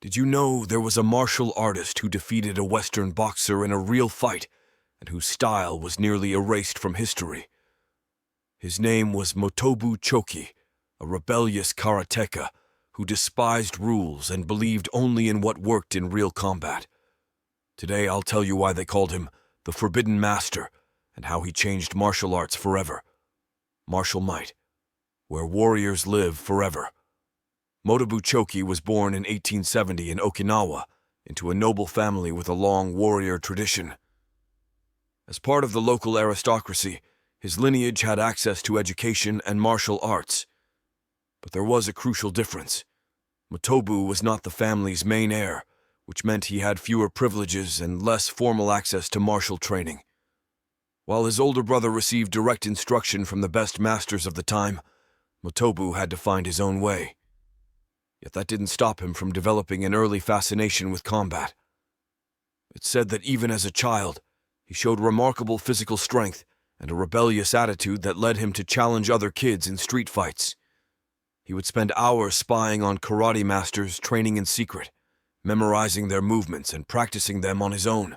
Did you know there was a martial artist who defeated a Western boxer in a real fight and whose style was nearly erased from history? His name was Motobu Choki, a rebellious karateka who despised rules and believed only in what worked in real combat. Today I'll tell you why they called him the Forbidden Master and how he changed martial arts forever. Martial might, where warriors live forever. Motobu Choki was born in 1870 in Okinawa into a noble family with a long warrior tradition. As part of the local aristocracy, his lineage had access to education and martial arts. But there was a crucial difference. Motobu was not the family's main heir, which meant he had fewer privileges and less formal access to martial training. While his older brother received direct instruction from the best masters of the time, Motobu had to find his own way. Yet that didn't stop him from developing an early fascination with combat. It's said that even as a child, he showed remarkable physical strength and a rebellious attitude that led him to challenge other kids in street fights. He would spend hours spying on karate masters training in secret, memorizing their movements and practicing them on his own,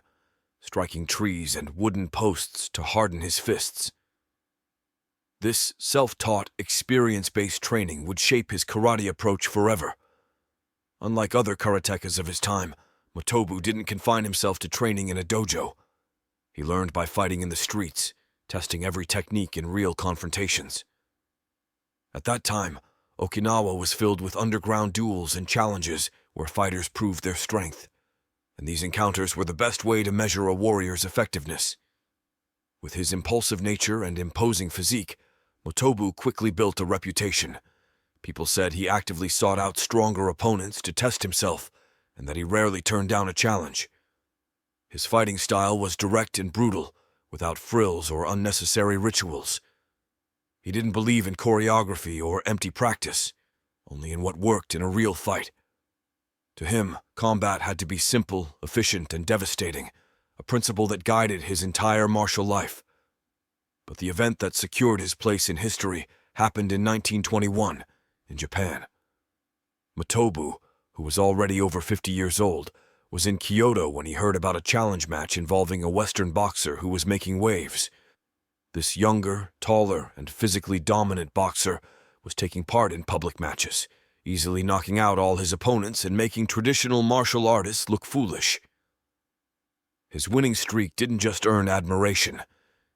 striking trees and wooden posts to harden his fists. This self-taught, experience-based training would shape his karate approach forever. Unlike other karatekas of his time, Motobu didn't confine himself to training in a dojo. He learned by fighting in the streets, testing every technique in real confrontations. At that time, Okinawa was filled with underground duels and challenges where fighters proved their strength, and these encounters were the best way to measure a warrior's effectiveness. With his impulsive nature and imposing physique, Motobu quickly built a reputation. People said he actively sought out stronger opponents to test himself, and that he rarely turned down a challenge. His fighting style was direct and brutal, without frills or unnecessary rituals. He didn't believe in choreography or empty practice, only in what worked in a real fight. To him, combat had to be simple, efficient, and devastating, a principle that guided his entire martial life. But the event that secured his place in history happened in 1921, in Japan. Motobu, who was already over 50 years old, was in Kyoto when he heard about a challenge match involving a Western boxer who was making waves. This younger, taller, and physically dominant boxer was taking part in public matches, easily knocking out all his opponents and making traditional martial artists look foolish. His winning streak didn't just earn admiration.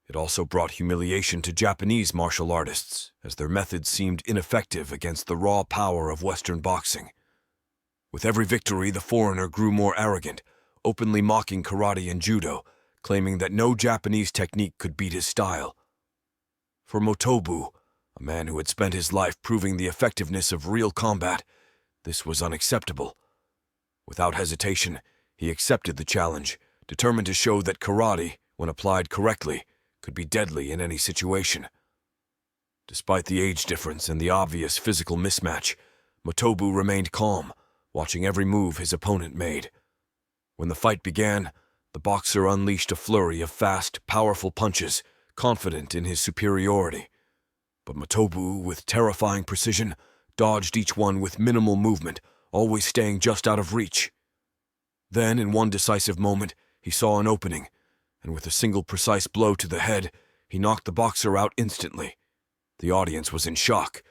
It also brought humiliation to Japanese martial artists, as their methods seemed ineffective against the raw power of Western boxing. With every victory, the foreigner grew more arrogant, openly mocking karate and judo, claiming that no Japanese technique could beat his style. For Motobu, a man who had spent his life proving the effectiveness of real combat, this was unacceptable. Without hesitation, he accepted the challenge, determined to show that karate, when applied correctly, could be deadly in any situation. Despite the age difference and the obvious physical mismatch, Motobu remained calm, watching every move his opponent made. When the fight began, the boxer unleashed a flurry of fast, powerful punches, confident in his superiority. But Motobu, with terrifying precision, dodged each one with minimal movement, always staying just out of reach. Then, in one decisive moment, he saw an opening, and with a single precise blow to the head, he knocked the boxer out instantly. The audience was in shock.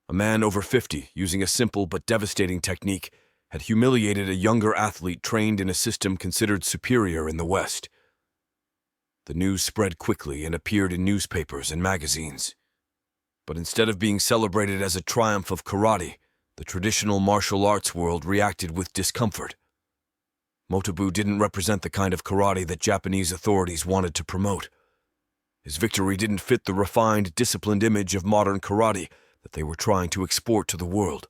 A man over 50, using a simple but devastating technique, had humiliated a younger athlete trained in a system considered superior in the West. The news spread quickly and appeared in newspapers and magazines. But instead of being celebrated as a triumph of karate, the traditional martial arts world reacted with discomfort. Motobu didn't represent the kind of karate that Japanese authorities wanted to promote. His victory didn't fit the refined, disciplined image of modern karate that they were trying to export to the world.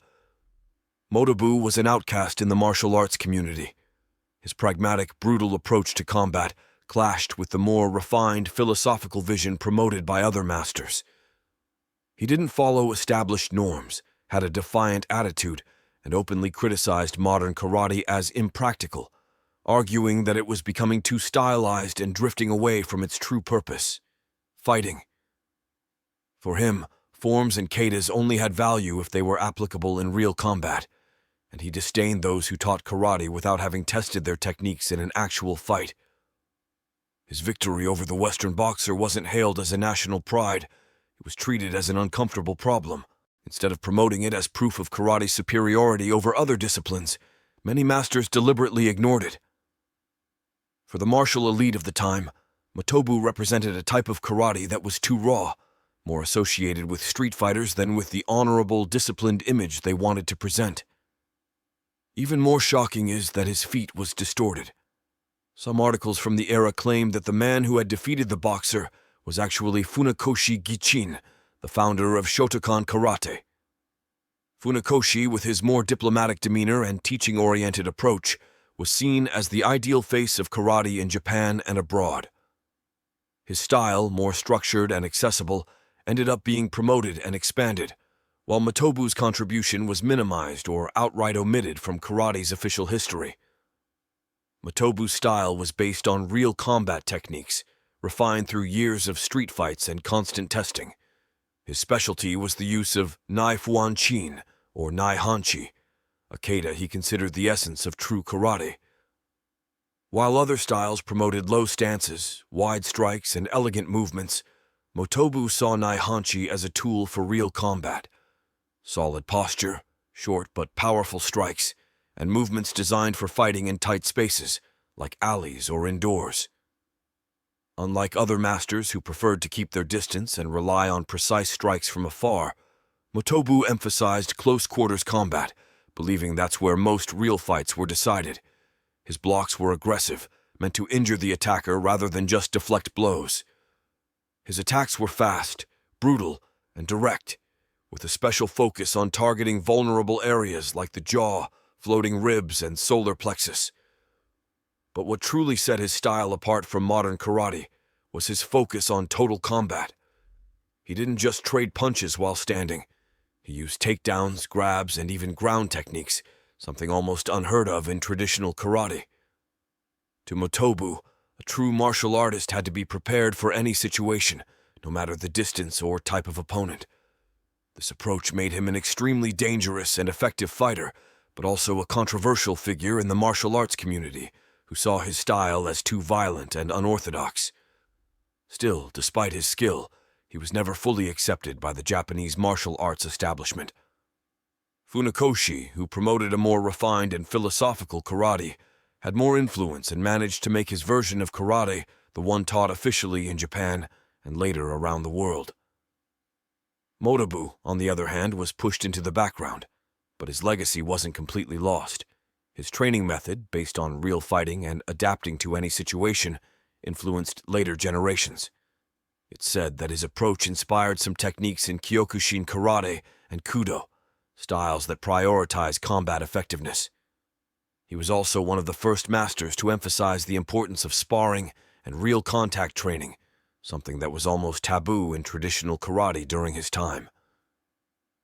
Motobu was an outcast in the martial arts community. His pragmatic, brutal approach to combat clashed with the more refined, philosophical vision promoted by other masters. He didn't follow established norms, had a defiant attitude, and openly criticized modern karate as impractical, arguing that it was becoming too stylized and drifting away from its true purpose: fighting. For him, forms and katas only had value if they were applicable in real combat. and he disdained those who taught karate without having tested their techniques in an actual fight. His victory over the Western boxer wasn't hailed as a national pride. It was treated as an uncomfortable problem. Instead of promoting it as proof of karate's superiority over other disciplines, many masters deliberately ignored it. For the martial elite of the time, Motobu represented a type of karate that was too raw, more associated with street fighters than with the honorable, disciplined image they wanted to present. Even more shocking is that his feat was distorted. Some articles from the era claimed that the man who had defeated the boxer was actually Funakoshi Gichin, the founder of Shotokan karate. Funakoshi, with his more diplomatic demeanor and teaching-oriented approach, was seen as the ideal face of karate in Japan and abroad. His style, more structured and accessible, ended up being promoted and expanded, while Motobu's contribution was minimized or outright omitted from karate's official history. Motobu's style was based on real combat techniques, refined through years of street fights and constant testing. His specialty was the use of Naifuanchin, or Naihanchi, a kata he considered the essence of true karate. While other styles promoted low stances, wide strikes, and elegant movements, Motobu saw Naihanchi as a tool for real combat. Solid posture, short but powerful strikes, and movements designed for fighting in tight spaces, like alleys or indoors. Unlike other masters who preferred to keep their distance and rely on precise strikes from afar, Motobu emphasized close-quarters combat, believing that's where most real fights were decided. His blocks were aggressive, meant to injure the attacker rather than just deflect blows. His attacks were fast, brutal, and direct, with a special focus on targeting vulnerable areas like the jaw, floating ribs, and solar plexus. But what truly set his style apart from modern karate was his focus on total combat. He didn't just trade punches while standing. He used takedowns, grabs, and even ground techniques, something almost unheard of in traditional karate. To Motobu, a true martial artist had to be prepared for any situation, no matter the distance or type of opponent. This approach made him an extremely dangerous and effective fighter, but also a controversial figure in the martial arts community, who saw his style as too violent and unorthodox. Still, despite his skill, he was never fully accepted by the Japanese martial arts establishment. Funakoshi, who promoted a more refined and philosophical karate, had more influence and managed to make his version of karate the one taught officially in Japan and later around the world. Motobu, on the other hand, was pushed into the background, but his legacy wasn't completely lost. His training method, based on real fighting and adapting to any situation, influenced later generations. It's said that his approach inspired some techniques in Kyokushin karate and Kudo, styles that prioritize combat effectiveness. He was also one of the first masters to emphasize the importance of sparring and real contact training, something that was almost taboo in traditional karate during his time.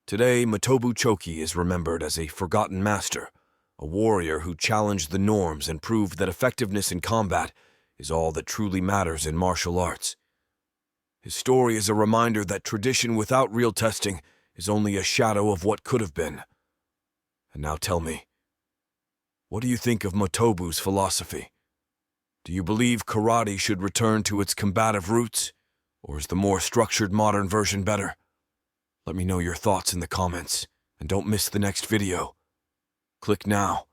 Today, Motobu Choki is remembered as a forgotten master, a warrior who challenged the norms and proved that effectiveness in combat is all that truly matters in martial arts. His story is a reminder that tradition without real testing is only a shadow of what could have been. And now tell me, what do you think of Motobu's philosophy? Do you believe karate should return to its combative roots, or is the more structured modern version better? Let me know your thoughts in the comments, and don't miss the next video. Click now